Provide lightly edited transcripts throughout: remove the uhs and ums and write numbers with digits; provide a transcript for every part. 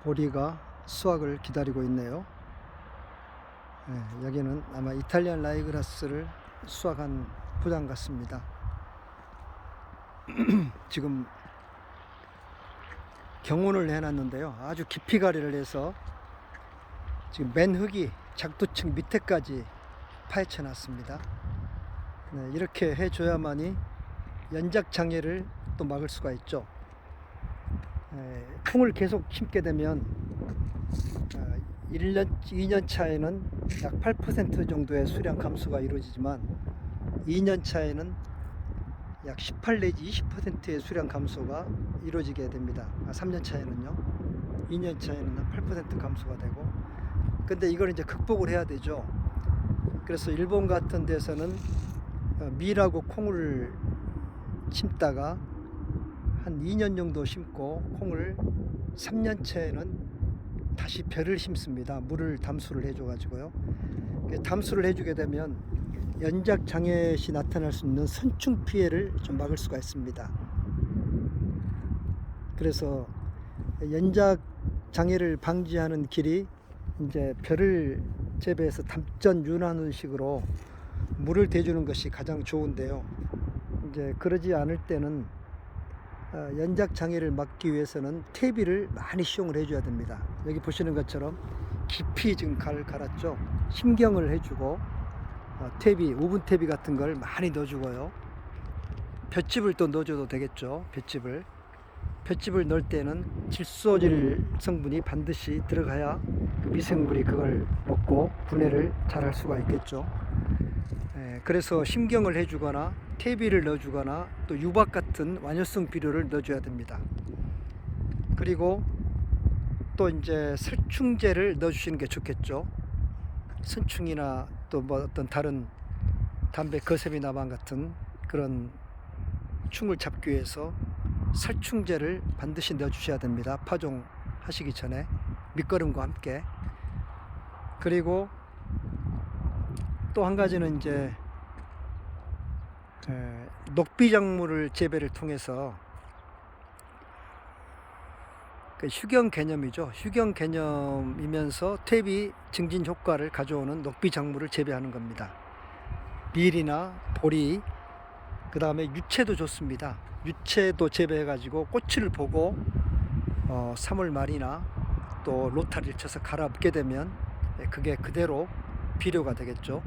보리가 수확을 기다리고 있네요. 여기는 아마 이탈리안 라이그라스를 수확한 포장 같습니다. 지금 경운을 해놨는데요. 아주 깊이 가리를 해서 지금 맨 흙이 작두층 밑에까지 파헤쳐 놨습니다. 이렇게 해줘야만이 연작 장애를 또 막을 수가 있죠. 콩을 계속 심게 되면 1년, 2년 차에는 약 8% 정도의 수량 감소가 이루어지지만 2년 차에는 약 18 내지 20%의 수량 감소가 이루어지게 됩니다. 3년 차에는요. 2년 차에는 한 8% 감소가 되고, 근데 이걸 이제 극복을 해야 되죠. 그래서 일본 같은 데서는 밀하고 콩을 심다가 한 2년 정도 심고 콩을 3년 차에는 다시 벼를 심습니다. 물을 담수를 해줘 가지고요. 담수를 해주게 되면 연작 장애시 나타날 수 있는 선충 피해를 좀 막을 수가 있습니다. 그래서 연작 장애를 방지하는 길이 이제 벼를 재배해서 담전 윤하는 식으로 물을 대주는 것이 가장 좋은데요. 이제 그러지 않을 때는 연작 장애를 막기 위해서는 퇴비를 많이 시용을 해줘야 됩니다. 여기 보시는 것처럼 깊이 지금 갈았죠. 심경을 해주고 퇴비, 오븐 퇴비 같은 걸 많이 넣어주고요. 볏짚을 또 넣어줘도 되겠죠. 볏짚을 넣을 때는 질소질 성분이 반드시 들어가야 미생물이 그걸 먹고 분해를 잘 할 수가 있겠죠. 그래서 심경을 해주거나 퇴비를 넣어주거나 또 유박 같은 완효성 비료를 넣어줘야 됩니다. 그리고 또 이제 살충제를 넣어주시는 게 좋겠죠. 선충이나 또 뭐 어떤 다른 담배 거세미나 망 같은 그런 충을 잡기 위해서 살충제를 반드시 넣어주셔야 됩니다. 파종하시기 전에 밑거름과 함께. 그리고 또 한 가지는 이제 녹비작물을 재배를 통해서 휴경 개념이죠. 휴경 개념이면서 퇴비 증진 효과를 가져오는 녹비작물을 재배하는 겁니다. 밀이나 보리, 그 다음에 유채도 좋습니다. 유채도 재배해 가지고 꽃을 보고 3월 말이나 또 로타리를 쳐서 갈아엎게 되면 그게 그대로 비료가 되겠죠.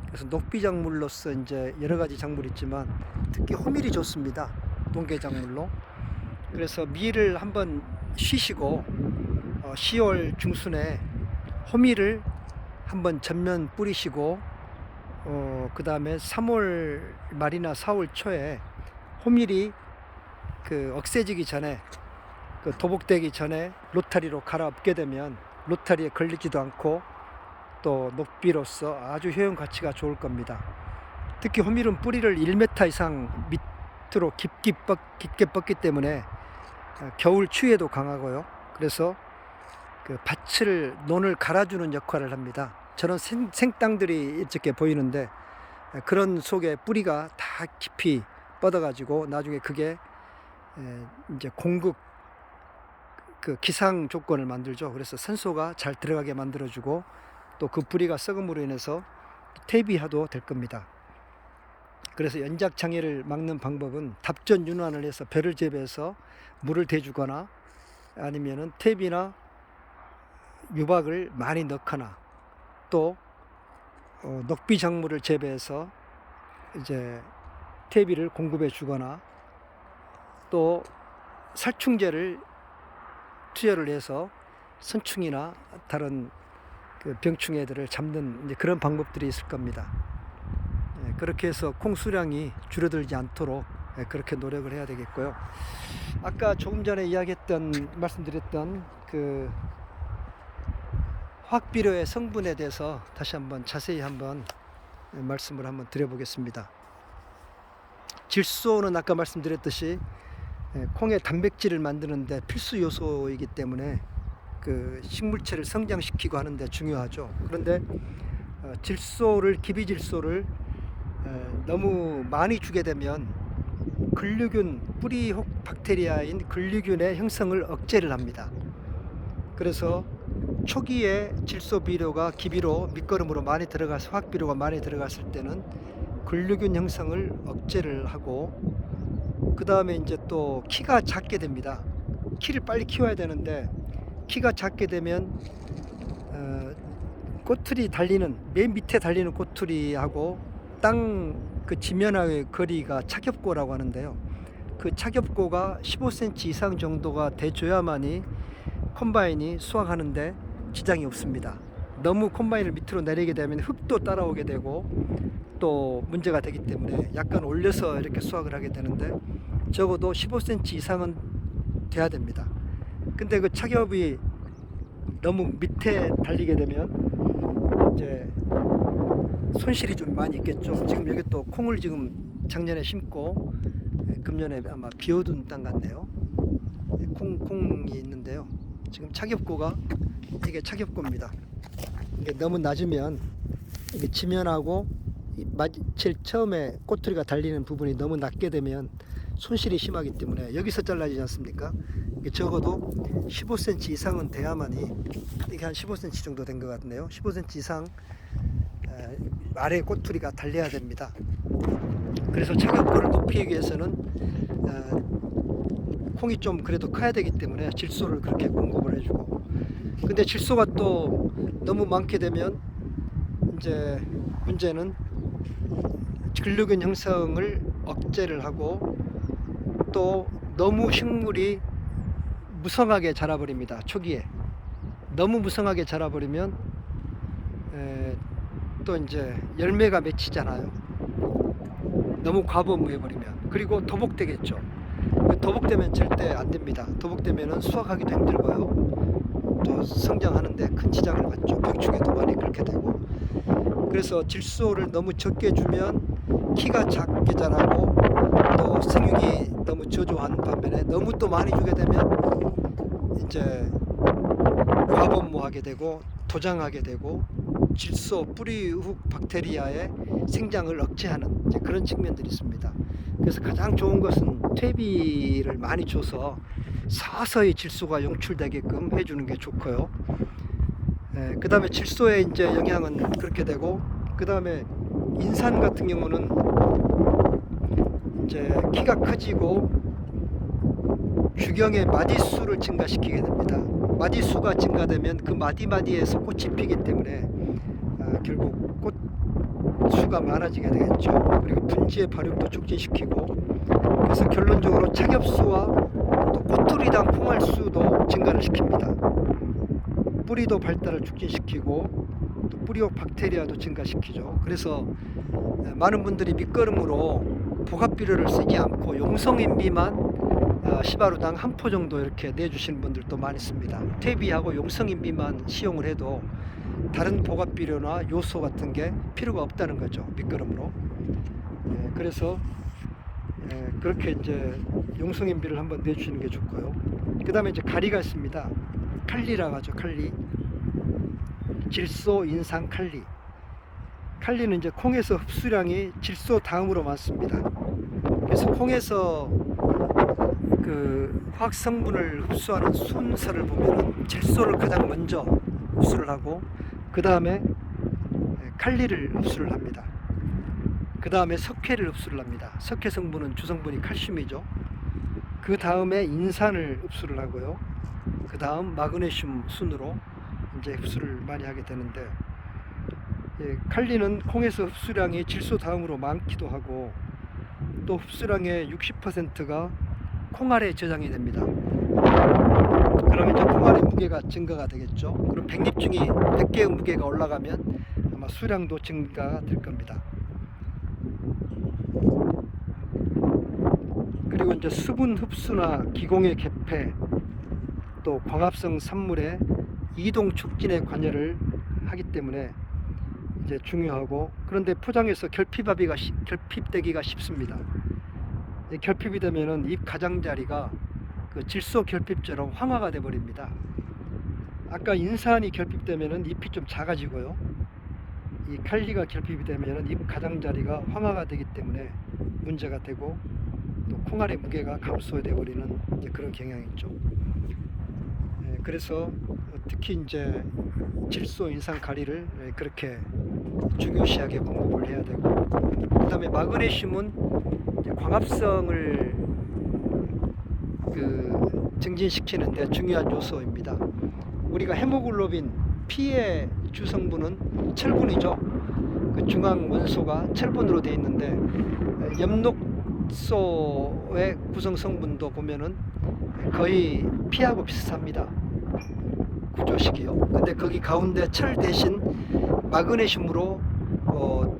그래서 녹비작물로서 이제 여러 가지 작물이 있지만 특히 호밀이 좋습니다. 동계작물로. 그래서 밀을 한번 쉬시고 10월 중순에 호밀을 한번 전면 뿌리시고 그 다음에 3월 말이나 4월 초에 호밀이 그 억세지기 전에 그 도복되기 전에 로타리로 갈아엎게 되면 로타리에 걸리지도 않고 또 녹비로서 아주 효용 가치가 좋을 겁니다. 특히 호밀은 뿌리를 1m 이상 밑으로 깊게 뻗기 때문에 겨울 추위에도 강하고요. 그래서 그 밭을 논을 갈아주는 역할을 합니다. 저런 생땅들이 이렇게 보이는데 그런 속에 뿌리가 다 깊이 뻗어가지고 나중에 그게 이제 공급 그 기상 조건을 만들죠. 그래서 산소가 잘 들어가게 만들어주고 또 그 뿌리가 썩음으로 인해서 퇴비화도 될 겁니다. 그래서 연작 장애를 막는 방법은 답전 윤환을 해서 벼를 재배해서 물을 대주거나 아니면은 퇴비나 유박을 많이 넣거나 또 녹비 작물을 재배해서 이제 퇴비를 공급해 주거나 또 살충제를 투여를 해서 선충이나 다른 그 병충해들을 잡는 이제 그런 방법들이 있을 겁니다. 그렇게 해서 콩 수량이 줄어들지 않도록 그렇게 노력을 해야 되겠고요. 아까 조금 전에 말씀드렸던 그 화학비료의 성분에 대해서 다시 한번 자세히 말씀을 드려보겠습니다. 질소는 아까 말씀드렸듯이 콩의 단백질을 만드는데 필수 요소이기 때문에 그 식물체를 성장시키고 하는데 중요하죠. 그런데 기비질소를 너무 많이 주게 되면 근류균, 뿌리 혹 박테리아인 근류균의 형성을 억제를 합니다. 그래서 초기에 질소 비료가 기비로 밑거름으로 많이 들어가서 화학 비료가 많이 들어갔을 때는 근류균 형성을 억제를 하고, 그 다음에 이제 또 키가 작게 됩니다. 키를 빨리 키워야 되는데 키가 작게 되면 꼬투리 달리는 맨 밑에 달리는 꼬투리하고 땅 그 지면하의 거리가 차겹고라고 하는데요. 그 차겹고가 15cm 이상 정도가 돼줘야만이 콤바인이 수확하는데 지장이 없습니다. 너무 콤바인을 밑으로 내리게 되면 흙도 따라오게 되고 또 문제가 되기 때문에 약간 올려서 이렇게 수확을 하게 되는데, 적어도 15cm 이상은 돼야 됩니다. 근데 그 차겹이 너무 밑에 달리게 되면 이제 손실이 좀 많이 있겠죠. 지금 여기 또 콩을 지금 작년에 심고 금년에 아마 비워둔 땅 같네요. 콩이 있는데요. 지금 차겹고가, 이게 차겹고입니다. 이게 너무 낮으면 이게 지면하고 제일 처음에 꼬투리가 달리는 부분이 너무 낮게 되면 손실이 심하기 때문에 여기서 잘라지지 않습니까? 이게 적어도 15cm 이상은 돼야만이, 이게 한 15cm 정도 된 것 같네요. 15cm 이상 아래 꼬투리가 달려야 됩니다. 그래서 차겹고를 높이기 위해서는 콩이 좀 그래도 커야 되기 때문에 질소를 그렇게 공급을 해주고, 근데 질소가 또 너무 많게 되면 이제 문제는 근류균 형성을 억제를 하고, 또 너무 식물이 무성하게 자라버립니다. 초기에 너무 무성하게 자라버리면 또 이제 열매가 맺히잖아요. 너무 과부무해버리면. 그리고 도복되겠죠. 도복되면 절대 안 됩니다. 도복되면은 수확하기도 힘들고요. 또 성장하는데 큰 지장을 받죠. 병충해도 많이 그렇게 되고. 그래서 질소를 너무 적게 주면 키가 작게 자라고 또 생육이 너무 저조한 반면에 너무 또 많이 주게 되면 이제 과범무하게 되고 도장하게 되고 질소 뿌리 훅 박테리아의 생장을 억제하는 이제 그런 측면들이 있습니다. 그래서 가장 좋은 것은 퇴비를 많이 줘서 서서히 질소가 용출되게끔 해주는 게 좋고요. 그 다음에 질소의 이제 영향은 그렇게 되고, 그 다음에 인산 같은 경우는 이제 키가 커지고 주경의 마디수를 증가시키게 됩니다. 마디수가 증가되면 그 마디마디에서 꽃이 피기 때문에 결국 꽃수가 많아지게 되겠죠. 그리고 분지의 발육도 촉진시키고, 그래서 결론적으로 착엽수와 또 꼬투리당 콩알수도 증가를 시킵니다. 뿌리도 발달을 촉진시키고 또 뿌리옥 박테리아도 증가시키죠. 그래서 많은 분들이 밑거름으로 복합비료를 쓰지 않고 용성인비만 시바루당 한 포 정도 이렇게 내주시는 분들도 많이 있습니다. 퇴비하고 용성인비만 시용을 해도 다른 복합비료나 요소 같은 게 필요가 없다는 거죠. 밑거름으로. 그래서 그렇게 이제 용성인비를 한번 내주시는 게 좋고요. 그 다음에 이제 가리가 있습니다. 칼리라고 하죠. 칼리. 질소, 인산, 칼리. 칼리는 이제 콩에서 흡수량이 질소 다음으로 많습니다. 그래서 콩에서 그 화학 성분을 흡수하는 순서를 보면 질소를 가장 먼저 흡수를 하고, 그 다음에 칼리를 흡수를 합니다. 그 다음에 석회를 흡수를 합니다. 석회 성분은 주성분이 칼슘이죠. 그 다음에 인산을 흡수를 하고요. 그 다음 마그네슘 순으로 이제 흡수를 많이 하게 되는데, 칼리는 콩에서 흡수량이 질소 다음으로 많기도 하고, 또 흡수량의 60%가 콩알에 저장이 됩니다. 그러면 이제 콩알의 무게가 증가가 되겠죠. 그럼 백립중이 100개의 무게가 올라가면 아마 수량도 증가가 될 겁니다. 그리고 이제 수분 흡수나 기공의 개폐, 또 광합성 산물의 이동 촉진에 관여를 하기 때문에 이제 중요하고, 그런데 포장해서 결핍되기가 쉽습니다. 결핍이 되면은 잎 가장자리가 그 질소 결핍처럼 황화가 돼 버립니다. 아까 인산이 결핍되면은 잎이 좀 작아지고요. 이 칼리가 결핍이 되면은 잎 가장자리가 황화가 되기 때문에 문제가 되고, 또 콩알의 무게가 감소돼 버리는 그런 경향이 있죠. 그래서 특히 이제 질소 인산 가리를 그렇게 중요시하게 공급을 해야 되고, 그다음에 마그네슘은 이제 광합성을 증진시키는데 중요한 요소입니다. 우리가 헤모글로빈 P의 주성분은 철분이죠. 그 중앙 원소가 철분으로 되어 있는데, 엽록소의 구성 성분도 보면은 거의 P하고 비슷합니다. 구조식이요. 근데 거기 가운데 철 대신 마그네슘으로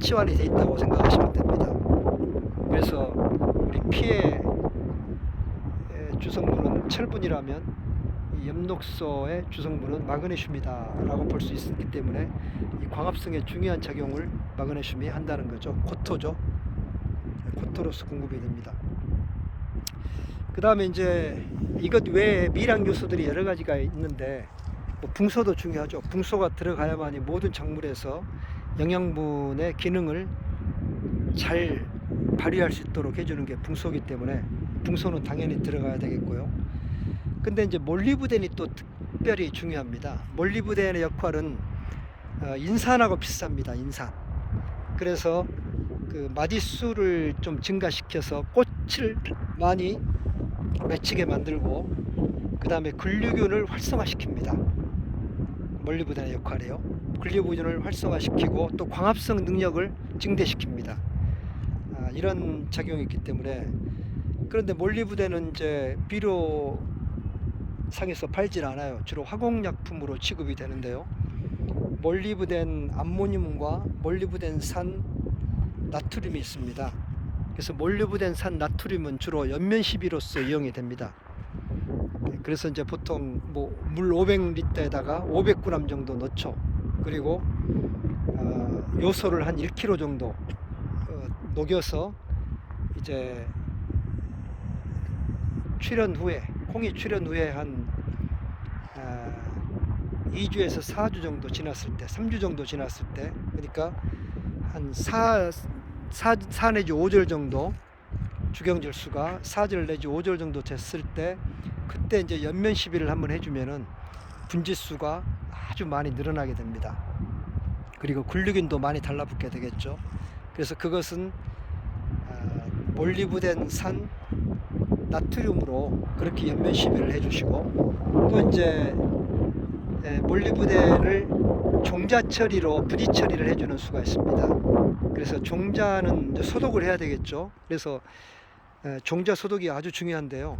치환이 되어 있다고 생각하시면 됩니다. 그래서 우리 P의 주성분은 철분이라면 이 엽록소의 주성분은 마그네슘이다 라고 볼 수 있기 때문에 이 광합성에 중요한 작용을 마그네슘이 한다는 거죠. 코토죠. 코토로서 공급이 됩니다. 그 다음에 이제 이것 외에 미량 요소들이 여러 가지가 있는데, 붕소도 중요하죠. 붕소가 들어가야만이 모든 작물에서 영양분의 기능을 잘 발휘할 수 있도록 해주는 게 붕소이기 때문에 붕소는 당연히 들어가야 되겠고요. 근데 이제 몰리브덴이 또 특별히 중요합니다. 몰리브덴의 역할은 인산하고 비슷합니다. 인산. 그래서 그 마디수를 좀 증가시켜서 꽃을 많이 맺히게 만들고, 그 다음에 근류균을 활성화시킵니다. 몰리브덴의 역할이에요. 근류균을 활성화시키고 또 광합성 능력을 증대시킵니다. 이런 작용이 있기 때문에. 그런데 몰리브덴은 이제 비료 상에서 팔질 않아요. 주로 화공약품으로 취급이 되는데요. 몰리브덴 암모늄과 몰리브덴 산 나트륨이 있습니다. 그래서 몰리브덴 산 나트륨은 주로 연면 시비로서 이용이 됩니다. 그래서 이제 보통 물 500리터에다가 500g 정도 넣죠. 그리고 요소를 한 1kg 정도 녹여서 이제 출현 후에, 콩이 출현 후에 한 2주에서 4주 정도 지났을 때, 3주 정도 지났을 때, 그러니까 한 4 내지 5절 정도, 주경질 수가 4절 내지 5절 정도 됐을 때, 그때 이제 연면 시비를 한번 해주면은 분지수가 아주 많이 늘어나게 됩니다. 그리고 글루긴도 많이 달라붙게 되겠죠. 그래서 그것은 몰리브덴 산 나트륨으로 그렇게 연면 시비를 해주시고, 또 이제 몰리브덴을 종자 처리로 부지 처리를 해주는 수가 있습니다. 그래서 종자는 이제 소독을 해야 되겠죠. 그래서 종자 소독이 아주 중요한데요.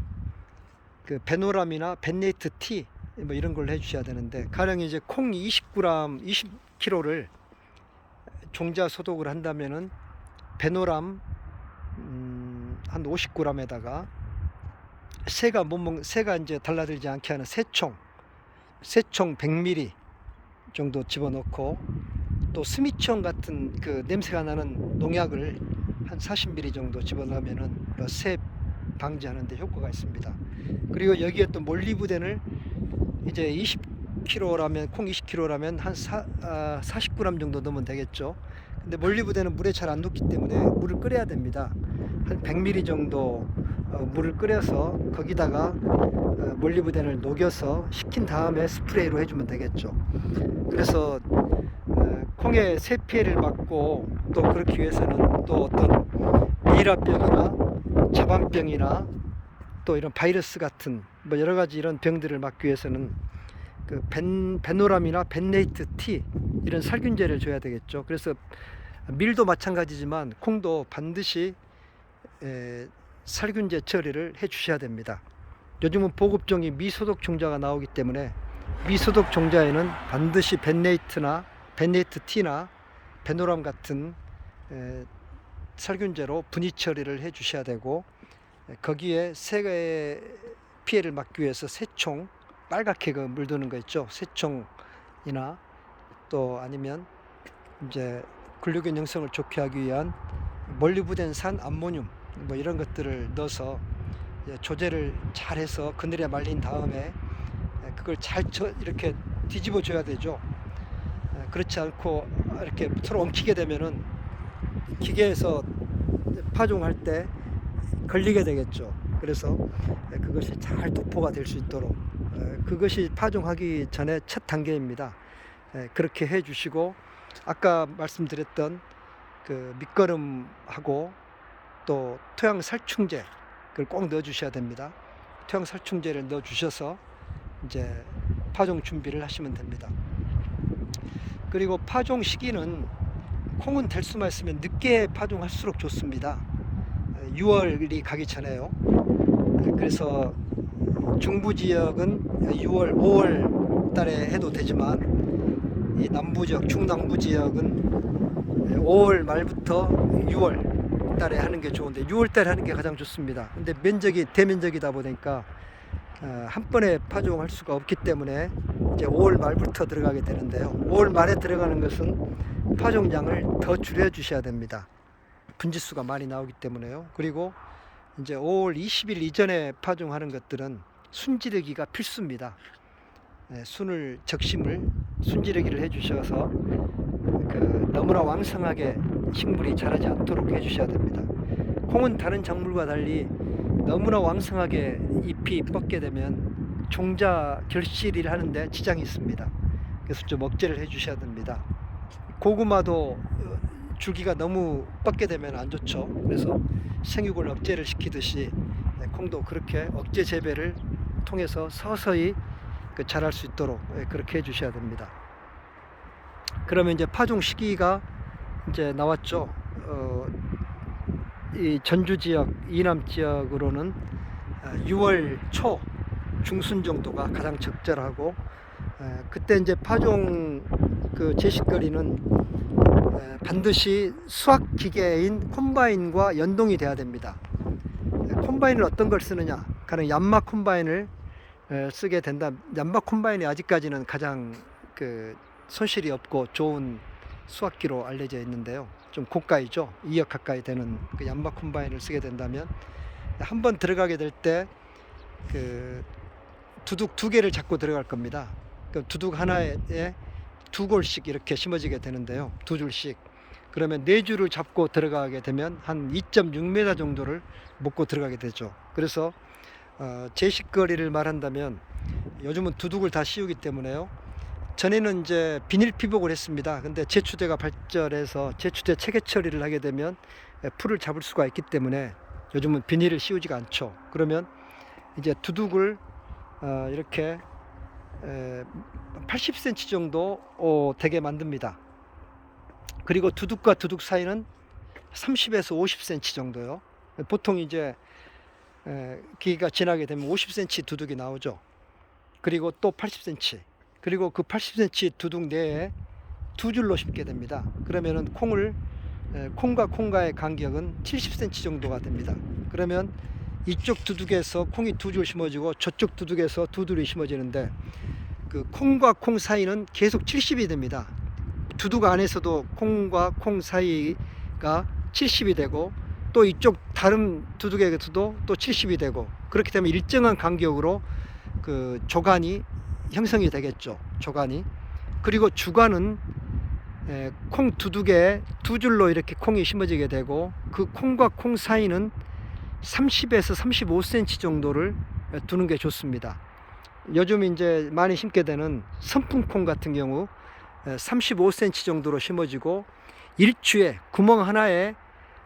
그 베노람이나 벤네이트 T 뭐 이런 걸 해주셔야 되는데, 가령 이제 콩 20g, 20kg를 종자 소독을 한다면은 베노람 한 50g에다가 새가 이제 달라들지 않게 하는 새총 100ml 정도 집어넣고, 또 스미총 같은 그 냄새가 나는 농약을 한 40ml 정도 집어넣으면은 새 방지하는 데 효과가 있습니다. 그리고 여기에 또 몰리브덴을 이제 20kg라면, 콩 20kg라면 한 40g 정도 넣으면 되겠죠. 근데 몰리브덴은 물에 잘 안 녹기 때문에 물을 끓여야 됩니다. 한 100ml 정도 물을 끓여서 거기다가 몰리브덴을 녹여서 식힌 다음에 스프레이로 해주면 되겠죠. 그래서 콩의 새 피해를 막고, 또 그렇기 위해서는 또 어떤 미이라병이나 자반병이나 또 이런 바이러스 같은 뭐 여러 가지 이런 병들을 막기 위해서는 그 베노람이나 벤네이트 T 이런 살균제를 줘야 되겠죠. 그래서 밀도 마찬가지지만 콩도 반드시 살균제 처리를 해 주셔야 됩니다. 요즘은 보급종이 미소독 종자가 나오기 때문에 미소독 종자에는 반드시 벤네이트 T나 베노람 같은 살균제로 분해 처리를 해 주셔야 되고, 거기에 새의 피해를 막기 위해서 새총, 빨갛게 그 물드는 거 있죠. 새총이나 또 아니면 이제 글루겐 형성을 좋게 하기 위한 몰리브덴 산 암모늄 뭐 이런 것들을 넣어서 조제를 잘 해서 그늘에 말린 다음에 그걸 잘 이렇게 뒤집어 줘야 되죠. 그렇지 않고 이렇게 서로 엉키게 되면은 기계에서 파종할 때 걸리게 되겠죠. 그래서 그것이 잘 도포가 될 수 있도록 그것이 파종하기 전에 첫 단계입니다. 그렇게 해 주시고, 아까 말씀드렸던 그 밑거름하고 또 토양 살충제, 그걸 꼭 넣어 주셔야 됩니다. 토양 살충제를 넣어 주셔서 이제 파종 준비를 하시면 됩니다. 그리고 파종 시기는 콩은 될 수만 있으면 늦게 파종할수록 좋습니다. 6월이 가기 전에요. 그래서 중부 지역은 6월, 5월 달에 해도 되지만, 이 남부 지역, 중남부 지역은 5월 말부터 6월 달에 하는 게 좋은데, 6월 달에 하는 게 가장 좋습니다. 근데 면적이 대면적이다 보니까 한 번에 파종할 수가 없기 때문에 이제 5월 말부터 들어가게 되는데요. 5월 말에 들어가는 것은 파종량을 더 줄여 주셔야 됩니다. 분지수가 많이 나오기 때문에요. 그리고 이제 5월 20일 이전에 파종하는 것들은 순지르기가 필수입니다. 순지르기를 해주셔서 너무나 왕성하게 식물이 자라지 않도록 해주셔야 됩니다. 콩은 다른 작물과 달리 너무나 왕성하게 잎이 뻗게 되면 종자 결실을 하는데 지장이 있습니다. 그래서 좀 억제를 해주셔야 됩니다. 고구마도 줄기가 너무 뻗게 되면 안 좋죠. 그래서 생육을 억제를 시키듯이 콩도 그렇게 억제 재배를 통해서 서서히 자랄 수 있도록 그렇게 해주셔야 됩니다. 그러면 이제 파종 시기가 이제 나왔죠. 이 전주 지역, 이남 지역으로는 6월 초 중순 정도가 가장 적절하고, 그때 이제 파종 그 제식거리는 반드시 수확 기계인 콤바인과 연동이 돼야 됩니다. 콤바인을 어떤 걸 쓰느냐? 가령 얀마 콤바인을 쓰게 된다. 얀마 콤바인이 아직까지는 가장 그 손실이 없고 좋은 수확기로 알려져 있는데요. 좀 고가이죠. 2억 가까이 되는 그 얀마 콤바인을 쓰게 된다면, 한번 들어가게 될 때 그 두둑 2개를 잡고 들어갈 겁니다. 그 두둑 하나에 2골씩 이렇게 심어지게 되는데요. 2줄씩. 그러면 4줄을 잡고 들어가게 되면 한 2.6m 정도를 먹고 들어가게 되죠. 그래서 제식거리를 말한다면, 요즘은 두둑을 다 씌우기 때문에요. 전에는 이제 비닐 피복을 했습니다. 근데 제추대가 발전해서 제추대 체계 처리를 하게 되면 풀을 잡을 수가 있기 때문에 요즘은 비닐을 씌우지가 않죠. 그러면 이제 두둑을 이렇게 80cm 정도 되게 만듭니다. 그리고 두둑과 두둑 사이는 30에서 50cm 정도요. 보통 이제 기기가 지나게 되면 50cm 두둑이 나오죠. 그리고 또 80cm, 그리고 그 80cm 두둑 내에 2줄로 심게 됩니다. 그러면은 콩과 콩과의 간격은 70cm 정도가 됩니다. 그러면 이쪽 두둑에서 콩이 2줄 심어지고 저쪽 두둑에서 2줄이 심어지는데, 그 콩과 콩 사이는 계속 70이 됩니다. 두둑 안에서도 콩과 콩 사이가 70이 되고, 또 이쪽 다른 두둑에서도 또 70이 되고, 그렇게 되면 일정한 간격으로 그 조간이 형성이 되겠죠. 조간이. 그리고 주간은 콩 두둑에 2줄로 이렇게 콩이 심어지게 되고, 그 콩과 콩 사이는 30에서 35cm 정도를 두는 게 좋습니다. 요즘 이제 많이 심게 되는 선풍콩 같은 경우 35cm 정도로 심어지고, 일주에 구멍 하나에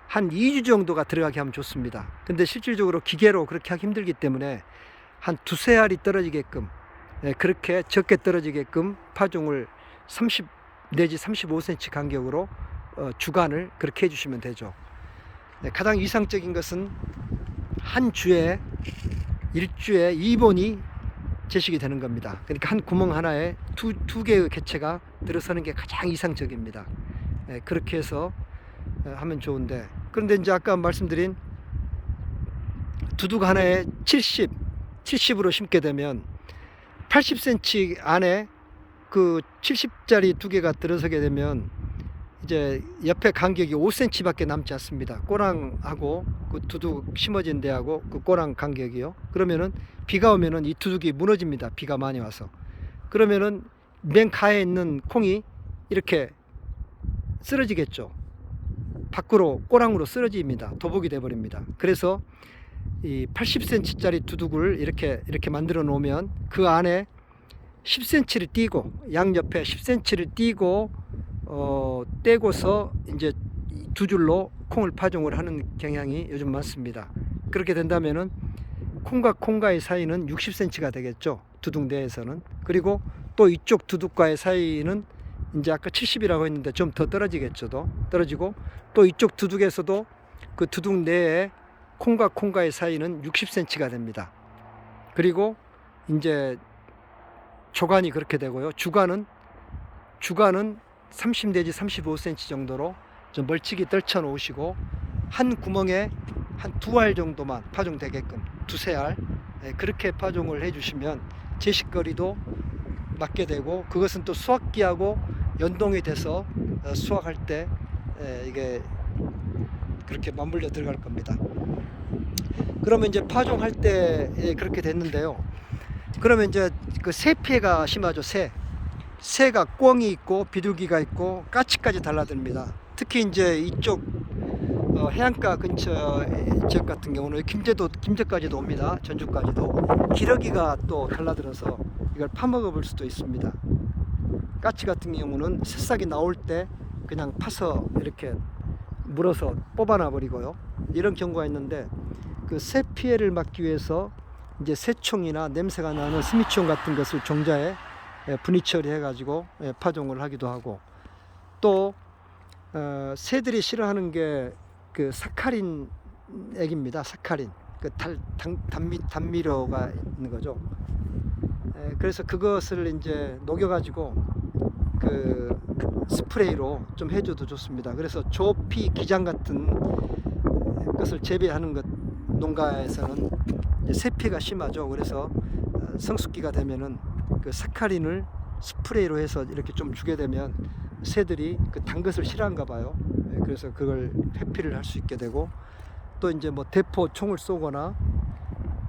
한 2주 정도가 들어가게 하면 좋습니다. 근데 실질적으로 기계로 그렇게 하기 힘들기 때문에 한 2-3알이 떨어지게끔, 그렇게 적게 떨어지게끔 파종을 30 내지 35cm 간격으로 주간을 그렇게 해주시면 되죠. 가장 이상적인 것은 한 주에, 일주에 2번이 제식이 되는 겁니다. 그러니까 한 구멍 하나에 두 개의 개체가 들어서는 게 가장 이상적입니다. 그렇게 해서 하면 좋은데, 그런데 이제 아까 말씀드린 두둑 하나에 70으로 심게 되면 80cm 안에 그 70짜리 2개가 들어서게 되면 이제 옆에 간격이 5cm 밖에 남지 않습니다. 꼬랑하고 그 두둑 심어진 데하고 그 꼬랑 간격이요. 그러면은 비가 오면은 이 두둑이 무너집니다. 비가 많이 와서. 그러면은 맨 가에 있는 콩이 이렇게 쓰러지겠죠. 밖으로 꼬랑으로 쓰러집니다. 도복이 돼 버립니다. 그래서 이 80cm짜리 두둑을 이렇게 만들어 놓으면 그 안에 10cm를 띄고 양옆에 10cm를 띄고 떼고서 이제 두 줄로 콩을 파종을 하는 경향이 요즘 많습니다. 그렇게 된다면은 콩과 콩과의 사이는 60cm가 되겠죠. 두둑 내에서는. 그리고 또 이쪽 두둑과의 사이는 이제 아까 70이라고 했는데 좀 더 떨어지겠죠. 떨어지고 또 이쪽 두둑에서도 그 두둑 내에 콩과 콩과의 사이는 60cm가 됩니다. 그리고 이제 조간이 그렇게 되고요. 주간은 30 내지 35cm 정도로 좀 멀찍이 떨쳐 놓으시고 한 구멍에 한 2알 정도만 파종되게끔 2~3알 그렇게 파종을 해주시면 제식거리도 맞게 되고 그것은 또 수확기하고 연동이 돼서 수확할 때 이게 그렇게 맞물려 들어갈 겁니다. 그러면 이제 파종할 때 그렇게 됐는데요. 그러면 이제 그 새 피해가 심하죠. 새가 꿩이 있고 비둘기가 있고 까치까지 달라듭니다. 특히 이제 이쪽 해안가 근처 지역 같은 경우는 김제까지도 옵니다. 전주까지도 기러기가 또 달라들어서 이걸 파먹어 볼 수도 있습니다. 까치 같은 경우는 새싹이 나올 때 그냥 파서 이렇게 물어서 뽑아놔 버리고요. 이런 경우가 있는데 그 새 피해를 막기 위해서 이제 새총이나 냄새가 나는 스미총 같은 것을 종자에 분리 처리해 가지고 파종을 하기도 하고 또 새들이 싫어하는 게 그 사카린 액입니다. 사카린 그 단미료가 있는 거죠. 그래서 그것을 이제 녹여 가지고 그 스프레이로 좀 해줘도 좋습니다. 그래서 조피 기장 같은 것을 재배하는 것 농가에서는 새피가 심하죠. 그래서 성숙기가 되면은 그 사카린을 스프레이로 해서 이렇게 좀 주게 되면 새들이 그 단 것을 싫어한가 봐요. 그래서 그걸 회피를 할 수 있게 되고 또 이제 뭐 대포 총을 쏘거나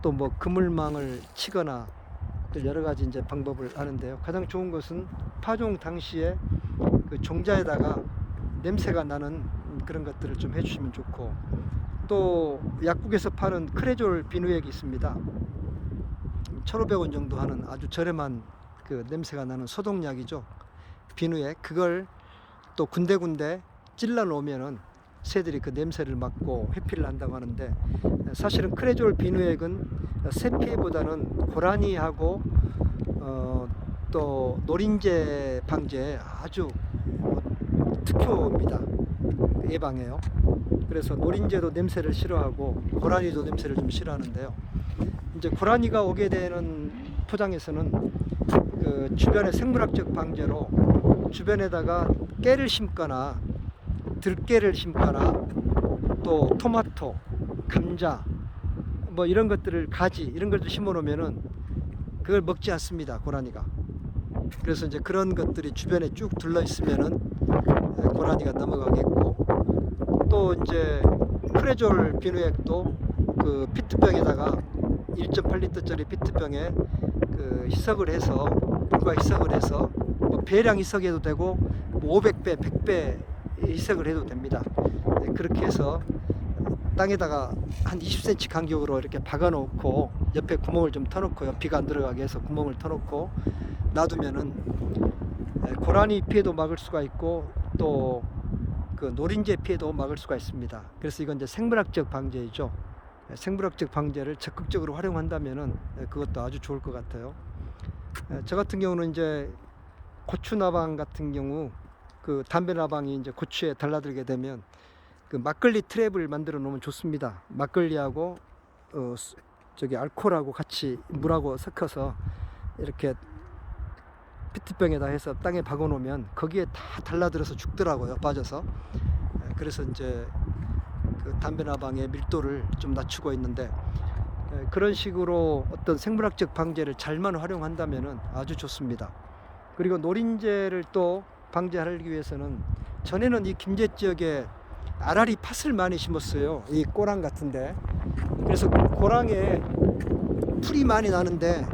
또 뭐 그물망을 치거나 또 여러 가지 이제 방법을 하는데요. 가장 좋은 것은 파종 당시에 그 종자에다가 냄새가 나는 그런 것들을 좀 해주시면 좋고 또 약국에서 파는 크레졸 비누액이 있습니다. 1,500원 정도 하는 아주 저렴한 그 냄새가 나는 소독약이죠. 비누액 그걸 또 군데군데 찔러 놓으면은 새들이 그 냄새를 맡고 회피를 한다고 하는데 사실은 크레졸 비누액은 새피해보다는 고라니하고 또 노린재 방제에 아주 특효입니다. 예방해요. 그래서 노린재도 냄새를 싫어하고 고라니도 냄새를 좀 싫어하는데요. 이제 고라니가 오게 되는 포장에서는 그 주변의 생물학적 방제로 주변에다가 깨를 심거나 들깨를 심거나 또 토마토, 감자 뭐 이런 것들을 가지 이런 것들 심어 놓으면은 그걸 먹지 않습니다. 고라니가. 그래서 이제 그런 것들이 주변에 쭉 둘러 있으면은 고라니가 넘어가겠고 또 이제 크레졸 비누액도 그 피트병에다가 1.8리터짜리 피트병에 그 희석을 해서 물과 희석을 해서 뭐 배량 희석해도 되고 뭐 500배, 100배 희석을 해도 됩니다. 그렇게 해서 땅에다가 한 20cm 간격으로 이렇게 박아 놓고 옆에 구멍을 좀 터놓고요. 비가 안 들어가게 해서 구멍을 터놓고 놔두면은 고라니 피해도 막을 수가 있고 또 그 노린재 피해도 막을 수가 있습니다. 그래서 이건 이제 생물학적 방제이죠. 생물학적 방제를 적극적으로 활용한다면은 그것도 아주 좋을 것 같아요. 저 같은 경우는 이제 고추 나방 같은 경우 그 담배 나방이 이제 고추에 달라들게 되면 그 막걸리 트랩을 만들어 놓으면 좋습니다. 막걸리하고 저기 알코올하고 같이 물하고 섞어서 이렇게 피트병에다 해서 땅에 박아 놓으면 거기에 다 달라들어서 죽더라고요. 빠져서. 그래서 이제 그 담배 나방의 밀도를 좀 낮추고 있는데 그런 식으로 어떤 생물학적 방제를 잘만 활용한다면은 아주 좋습니다. 그리고 노린재를 또 방제하기 위해서는 전에는 이 김제 지역에 아라리 팥을 많이 심었어요. 이 꼬랑 같은데. 그래서 고랑에 풀이 많이 나는데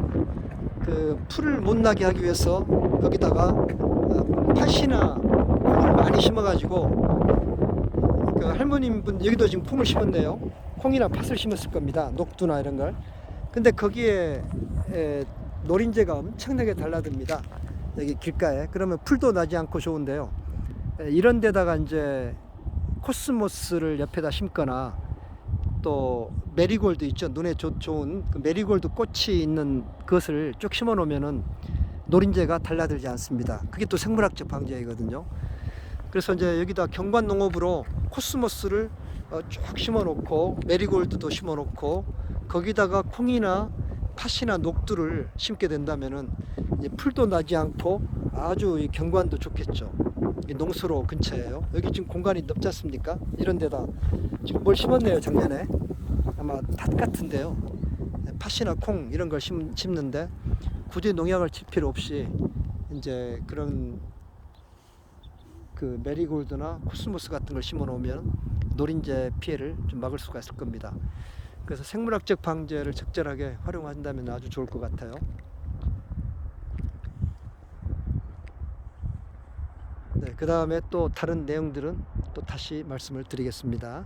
그 풀을 못 나게 하기 위해서 거기다가 팥이나 콩을 많이 심어가지고 그 할머님 분 여기도 지금 콩을 심었네요. 콩이나 팥을 심었을 겁니다. 녹두나 이런 걸. 근데 거기에 노린재가 엄청나게 달라듭니다. 여기 길가에. 그러면 풀도 나지 않고 좋은데요. 이런 데다가 이제 코스모스를 옆에다 심거나 또 메리골드 있죠. 눈에 좋은 그 메리골드 꽃이 있는 것을 쭉 심어 놓으면은 노린재가 달라들지 않습니다. 그게 또 생물학적 방제이거든요. 그래서 이제 여기다 경관농업으로 코스모스를 쭉 심어 놓고 메리골드도 심어 놓고 거기다가 콩이나 팥이나 녹두를 심게 된다면은 이제 풀도 나지 않고 아주 이 경관도 좋겠죠. 이 농수로 근처에요. 여기 지금 공간이 넓지 않습니까? 이런 데다 지금 뭘 심었네요, 작년에. 아마 팥 같은데요. 팥이나 콩 이런 걸 심는데 굳이 농약을 칠 필요 없이 이제 그런 그 메리골드나 코스모스 같은 걸 심어 놓으면 노린재 피해를 좀 막을 수가 있을 겁니다. 그래서 생물학적 방제를 적절하게 활용한다면 아주 좋을 것 같아요. 네, 그 다음에 또 다른 내용들은 또 다시 말씀을 드리겠습니다.